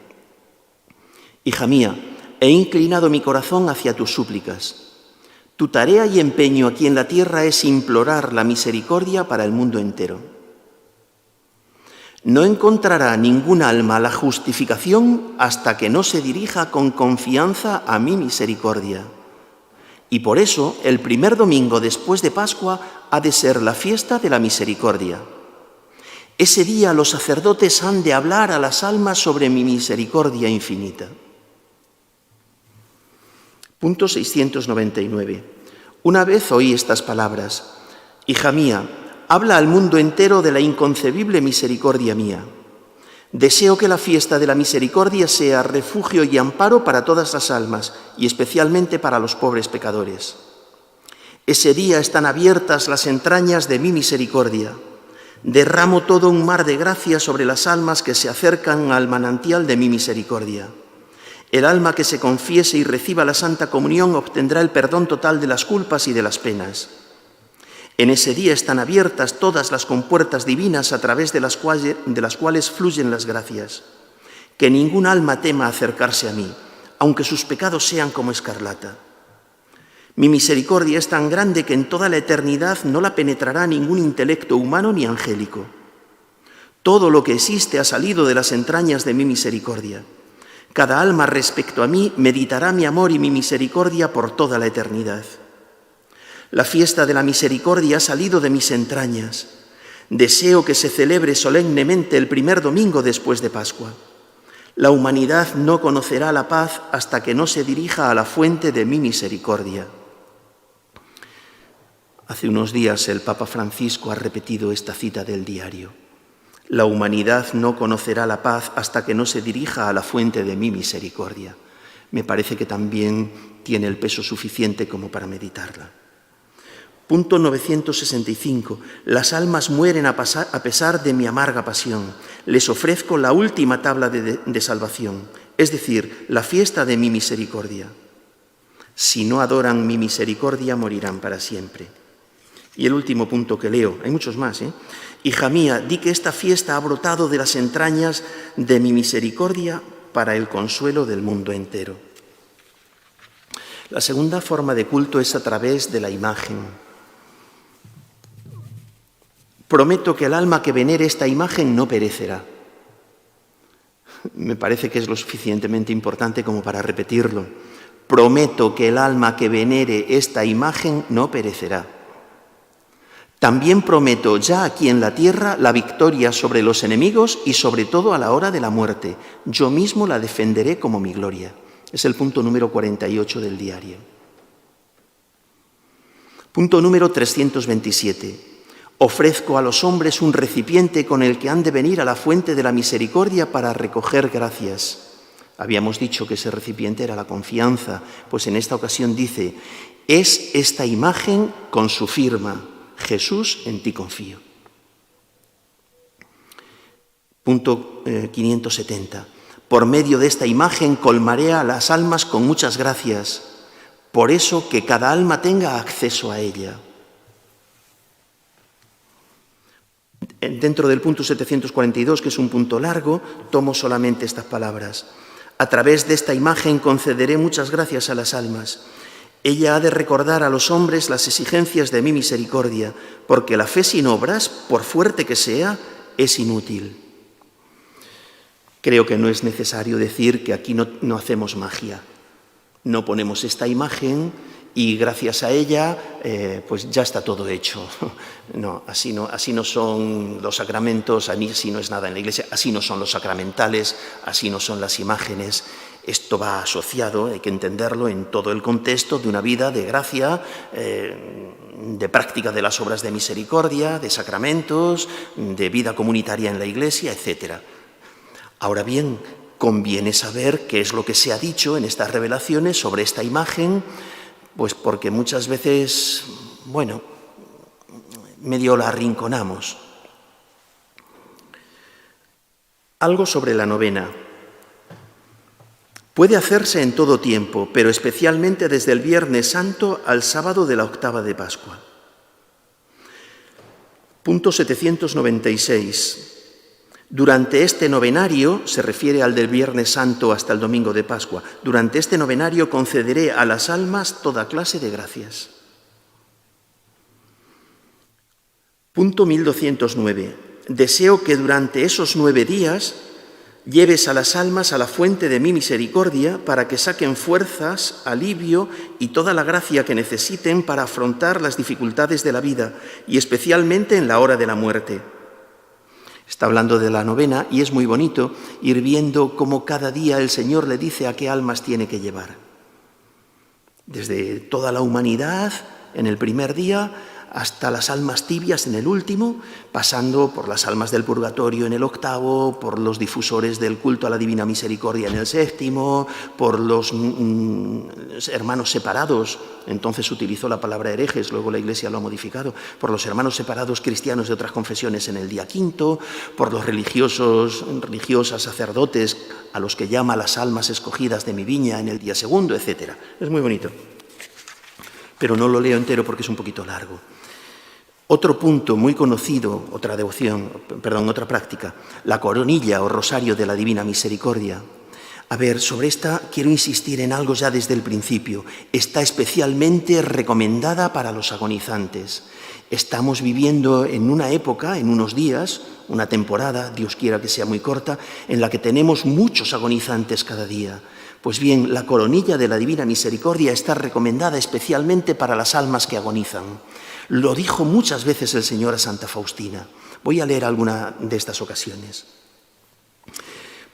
Hija mía, he inclinado mi corazón hacia tus súplicas. Tu tarea y empeño aquí en la tierra es implorar la misericordia para el mundo entero. No encontrará ningún alma la justificación hasta que no se dirija con confianza a mi misericordia. Y por eso el primer domingo después de Pascua ha de ser la fiesta de la misericordia. Ese día los sacerdotes han de hablar a las almas sobre mi misericordia infinita. Punto 699. Una vez oí estas palabras: hija mía, habla al mundo entero de la inconcebible misericordia mía. Deseo que la fiesta de la misericordia sea refugio y amparo para todas las almas, y especialmente para los pobres pecadores. Ese día están abiertas las entrañas de mi misericordia. Derramo todo un mar de gracia sobre las almas que se acercan al manantial de mi misericordia. El alma que se confiese y reciba la Santa Comunión obtendrá el perdón total de las culpas y de las penas. En ese día están abiertas todas las compuertas divinas a través de las cuales fluyen las gracias. Que ningún alma tema acercarse a mí, aunque sus pecados sean como escarlata. Mi misericordia es tan grande que en toda la eternidad no la penetrará ningún intelecto humano ni angélico. Todo lo que existe ha salido de las entrañas de mi misericordia. Cada alma respecto a mí meditará mi amor y mi misericordia por toda la eternidad. La fiesta de la misericordia ha salido de mis entrañas. Deseo que se celebre solemnemente el primer domingo después de Pascua. La humanidad no conocerá la paz hasta que no se dirija a la fuente de mi misericordia. Hace unos días el Papa Francisco ha repetido esta cita del diario. La humanidad no conocerá la paz hasta que no se dirija a la fuente de mi misericordia. Me parece que también tiene el peso suficiente como para meditarla. Punto 965. Las almas mueren a pesar de mi amarga pasión. Les ofrezco la última tabla de salvación, es decir, la fiesta de mi misericordia. Si no adoran mi misericordia, morirán para siempre. Y el último punto que leo, hay muchos más, Hija mía, di que esta fiesta ha brotado de las entrañas de mi misericordia para el consuelo del mundo entero. La segunda forma de culto es a través de la imagen. Prometo que el alma que venere esta imagen no perecerá. Me parece que es lo suficientemente importante como para repetirlo. Prometo que el alma que venere esta imagen no perecerá. También prometo ya aquí en la tierra la victoria sobre los enemigos y sobre todo a la hora de la muerte. Yo mismo la defenderé como mi gloria. Es el punto número 48 del diario. Punto número 327. Ofrezco a los hombres un recipiente con el que han de venir a la fuente de la misericordia para recoger gracias. Habíamos dicho que ese recipiente era la confianza, pues en esta ocasión dice, es esta imagen con su firma, Jesús, en ti confío. Punto 570. Por medio de esta imagen colmaré a las almas con muchas gracias, por eso que cada alma tenga acceso a ella. Dentro del punto 742, que es un punto largo, tomo solamente estas palabras. A través de esta imagen concederé muchas gracias a las almas. Ella ha de recordar a los hombres las exigencias de mi misericordia, porque la fe sin obras, por fuerte que sea, es inútil. Creo que no es necesario decir que aquí no hacemos magia. No ponemos esta imagen y gracias a ella pues ya está todo hecho. No, así no son los sacramentos, así no es nada en la Iglesia, así no son los sacramentales, así no son las imágenes. Esto va asociado, hay que entenderlo, en todo el contexto de una vida de gracia, de práctica de las obras de misericordia, de sacramentos, de vida comunitaria en la Iglesia, etc. Ahora bien, conviene saber qué es lo que se ha dicho en estas revelaciones sobre esta imagen, pues porque muchas veces, medio la arrinconamos. Algo sobre la novena. Puede hacerse en todo tiempo, pero especialmente desde el Viernes Santo al sábado de la octava de Pascua. Punto 796. Durante este novenario, se refiere al del Viernes Santo hasta el domingo de Pascua, durante este novenario concederé a las almas toda clase de gracias. Punto 1209. Deseo que durante esos 9 días lleves a las almas a la fuente de mi misericordia para que saquen fuerzas, alivio y toda la gracia que necesiten para afrontar las dificultades de la vida y especialmente en la hora de la muerte. Está hablando de la novena y es muy bonito ir viendo cómo cada día el Señor le dice a qué almas tiene que llevar. Desde toda la humanidad, en el primer día, hasta las almas tibias en el último, pasando por las almas del purgatorio en el octavo, por los difusores del culto a la Divina Misericordia en el séptimo, por los hermanos separados, entonces utilizó la palabra herejes, luego la Iglesia lo ha modificado, por los hermanos separados cristianos de otras confesiones en el día quinto, por los religiosos, religiosas, sacerdotes, a los que llama las almas escogidas de mi viña en el día segundo, etc. Es muy bonito, pero no lo leo entero porque es un poquito largo. Otro punto muy conocido, otra práctica, la coronilla o rosario de la Divina Misericordia. A ver, sobre esta quiero insistir en algo ya desde el principio. Está especialmente recomendada para los agonizantes. Estamos viviendo en una época, en unos días, una temporada, Dios quiera que sea muy corta, en la que tenemos muchos agonizantes cada día. Pues bien, la coronilla de la Divina Misericordia está recomendada especialmente para las almas que agonizan. Lo dijo muchas veces el Señor a Santa Faustina. Voy a leer alguna de estas ocasiones.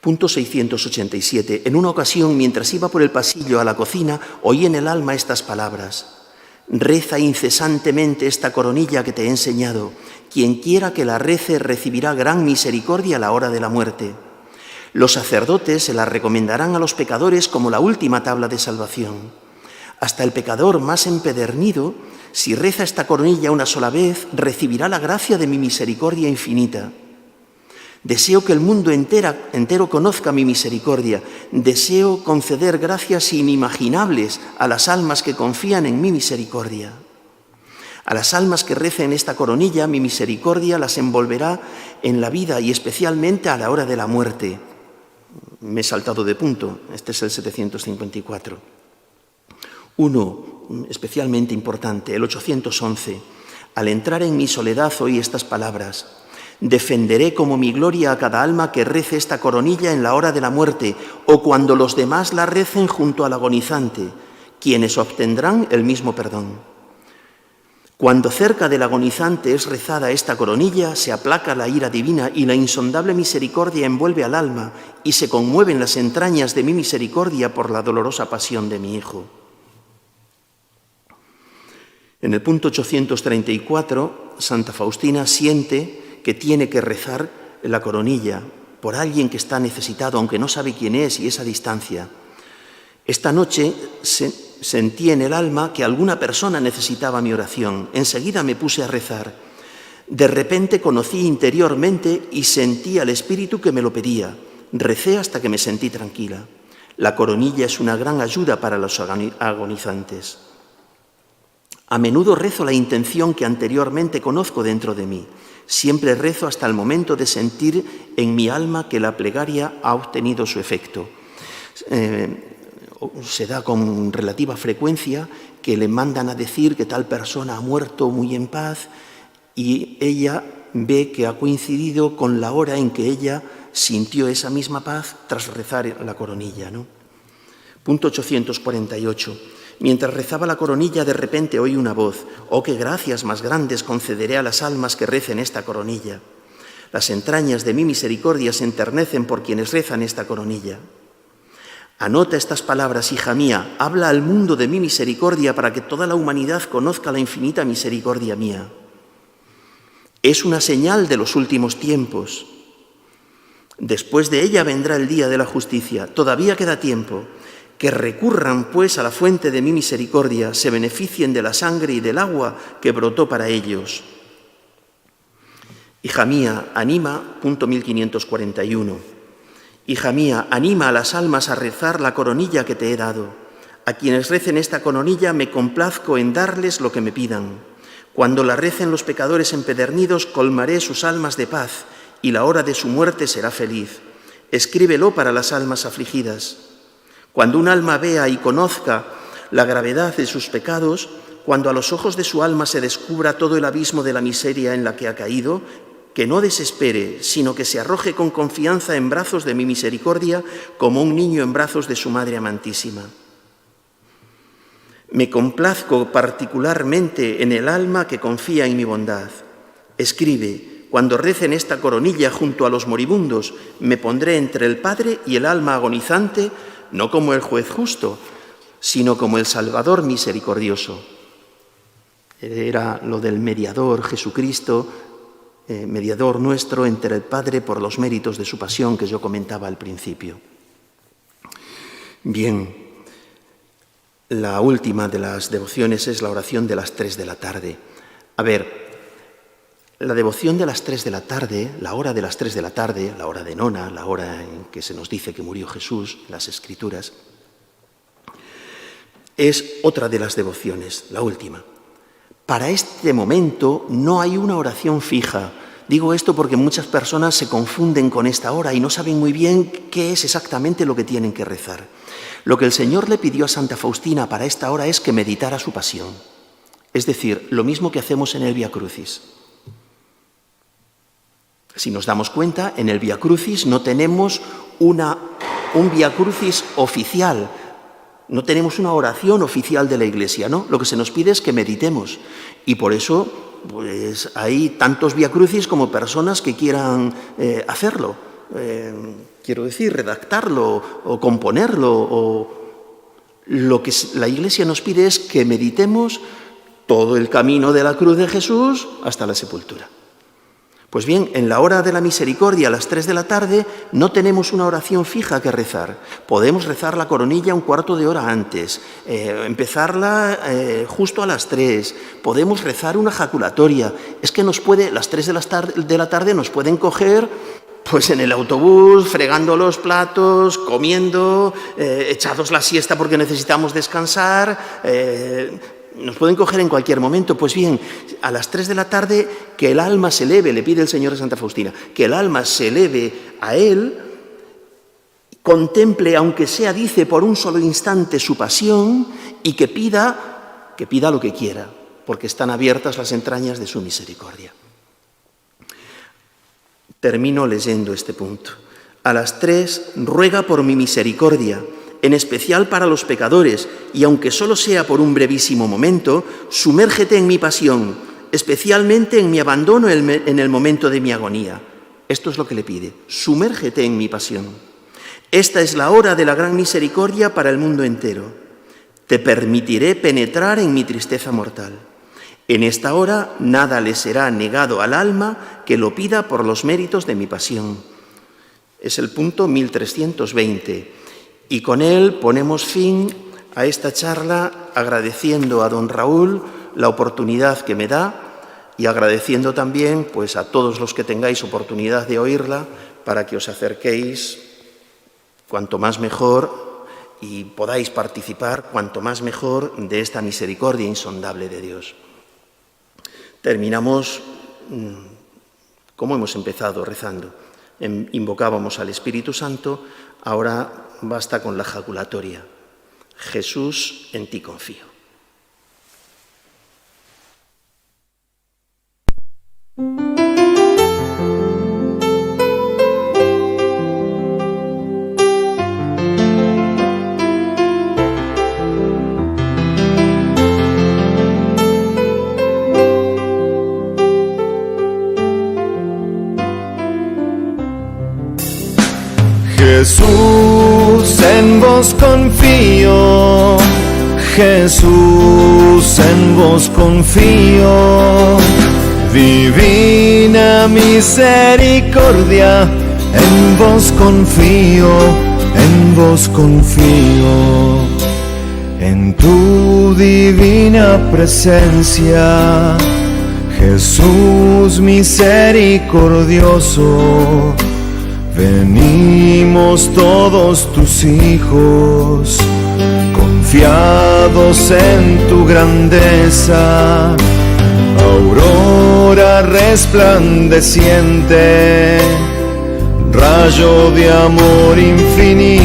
Punto 687. En una ocasión, mientras iba por el pasillo a la cocina, oí en el alma estas palabras. Reza incesantemente esta coronilla que te he enseñado. Quien quiera que la rece recibirá gran misericordia a la hora de la muerte. Los sacerdotes se la recomendarán a los pecadores como la última tabla de salvación. Hasta el pecador más empedernido, si reza esta coronilla una sola vez, recibirá la gracia de mi misericordia infinita. Deseo que el mundo entero conozca mi misericordia. Deseo conceder gracias inimaginables a las almas que confían en mi misericordia. A las almas que recen esta coronilla, mi misericordia las envolverá en la vida y especialmente a la hora de la muerte. Me he saltado de punto, este es el 754. Uno, especialmente importante, el 811. Al entrar en mi soledad oí estas palabras. Defenderé como mi gloria a cada alma que rece esta coronilla en la hora de la muerte o cuando los demás la recen junto al agonizante, quienes obtendrán el mismo perdón. Cuando cerca del agonizante es rezada esta coronilla, se aplaca la ira divina y la insondable misericordia envuelve al alma y se conmueven las entrañas de mi misericordia por la dolorosa pasión de mi Hijo. En el punto 834, Santa Faustina siente que tiene que rezar la coronilla por alguien que está necesitado, aunque no sabe quién es y es a distancia. Esta noche sentí en el alma que alguna persona necesitaba mi oración. Enseguida me puse a rezar. De repente conocí interiormente y sentí al Espíritu que me lo pedía. Recé hasta que me sentí tranquila. La coronilla es una gran ayuda para los agonizantes. A menudo rezo la intención que anteriormente conozco dentro de mí. Siempre rezo hasta el momento de sentir en mi alma que la plegaria ha obtenido su efecto. Se da con relativa frecuencia que le mandan a decir que tal persona ha muerto muy en paz y ella ve que ha coincidido con la hora en que ella sintió esa misma paz tras rezar la coronilla, ¿no? Punto 848. Mientras rezaba la coronilla, de repente oí una voz. «Oh, qué gracias más grandes concederé a las almas que recen esta coronilla. Las entrañas de mi misericordia se enternecen por quienes rezan esta coronilla». Anota estas palabras, hija mía, habla al mundo de mi misericordia para que toda la humanidad conozca la infinita misericordia mía. Es una señal de los últimos tiempos. Después de ella vendrá el día de la justicia. Todavía queda tiempo. Que recurran, pues, a la fuente de mi misericordia, se beneficien de la sangre y del agua que brotó para ellos. Hija mía, anima, punto 1541. Hija mía, anima a las almas a rezar la coronilla que te he dado. A quienes recen esta coronilla me complazco en darles lo que me pidan. Cuando la recen los pecadores empedernidos, colmaré sus almas de paz y la hora de su muerte será feliz. Escríbelo para las almas afligidas. Cuando un alma vea y conozca la gravedad de sus pecados, cuando a los ojos de su alma se descubra todo el abismo de la miseria en la que ha caído, que no desespere, sino que se arroje con confianza en brazos de mi misericordia, como un niño en brazos de su Madre amantísima. Me complazco particularmente en el alma que confía en mi bondad. Escribe, cuando recen esta coronilla junto a los moribundos, me pondré entre el Padre y el alma agonizante, no como el juez justo, sino como el Salvador misericordioso. Era lo del mediador, Jesucristo, mediador nuestro entre el Padre por los méritos de su pasión que yo comentaba al principio. Bien, la última de las devociones es la oración de las 3 de la tarde. A ver, la devoción de las 3 de la tarde, la hora de las 3 de la tarde, la hora de nona, la hora en que se nos dice que murió Jesús, las Escrituras, es otra de las devociones, la última. Para este momento no hay una oración fija. Digo esto porque muchas personas se confunden con esta hora y no saben muy bien qué es exactamente lo que tienen que rezar. Lo que el Señor le pidió a Santa Faustina para esta hora es que meditara su pasión. Es decir, lo mismo que hacemos en el Vía Crucis. Si nos damos cuenta, en el Vía Crucis no tenemos un Vía Crucis oficial, no tenemos una oración oficial de la Iglesia, ¿no? Lo que se nos pide es que meditemos. Y por eso pues, hay tantos Vía Crucis como personas que quieran hacerlo. Quiero decir, redactarlo o componerlo. Lo que la Iglesia nos pide es que meditemos todo el camino de la cruz de Jesús hasta la sepultura. Pues bien, en la hora de la misericordia, a las 3 de la tarde, no tenemos una oración fija que rezar. Podemos rezar la coronilla un cuarto de hora antes, empezarla justo a las 3. Podemos rezar una jaculatoria. Es que las 3 de la tarde nos pueden coger pues en el autobús, fregando los platos, comiendo, echados la siesta porque necesitamos descansar. Nos pueden coger en cualquier momento. Pues bien, a las 3 de la tarde, que el alma se eleve, le pide el Señor a Santa Faustina, que el alma se eleve a Él, contemple, aunque sea, dice, por un solo instante su pasión y que pida lo que quiera, porque están abiertas las entrañas de su misericordia. Termino leyendo este punto. A las 3, ruega por mi misericordia, en especial para los pecadores, y aunque solo sea por un brevísimo momento, sumérgete en mi pasión, especialmente en mi abandono en el momento de mi agonía. Esto es lo que le pide, sumérgete en mi pasión. Esta es la hora de la gran misericordia para el mundo entero. Te permitiré penetrar en mi tristeza mortal. En esta hora nada le será negado al alma que lo pida por los méritos de mi pasión. Es el punto 1320. Y con él ponemos fin a esta charla agradeciendo a don Raúl la oportunidad que me da y agradeciendo también pues, a todos los que tengáis oportunidad de oírla para que os acerquéis cuanto más mejor y podáis participar cuanto más mejor de esta misericordia insondable de Dios. Terminamos como hemos empezado rezando. Invocábamos al Espíritu Santo, ahora basta con la jaculatoria. Jesús, en ti confío. Jesús, en vos confío, Jesús, en vos confío, divina misericordia, en vos confío, en vos confío, en tu divina presencia, Jesús misericordioso. Venimos todos tus hijos, confiados en tu grandeza, aurora resplandeciente, rayo de amor infinito.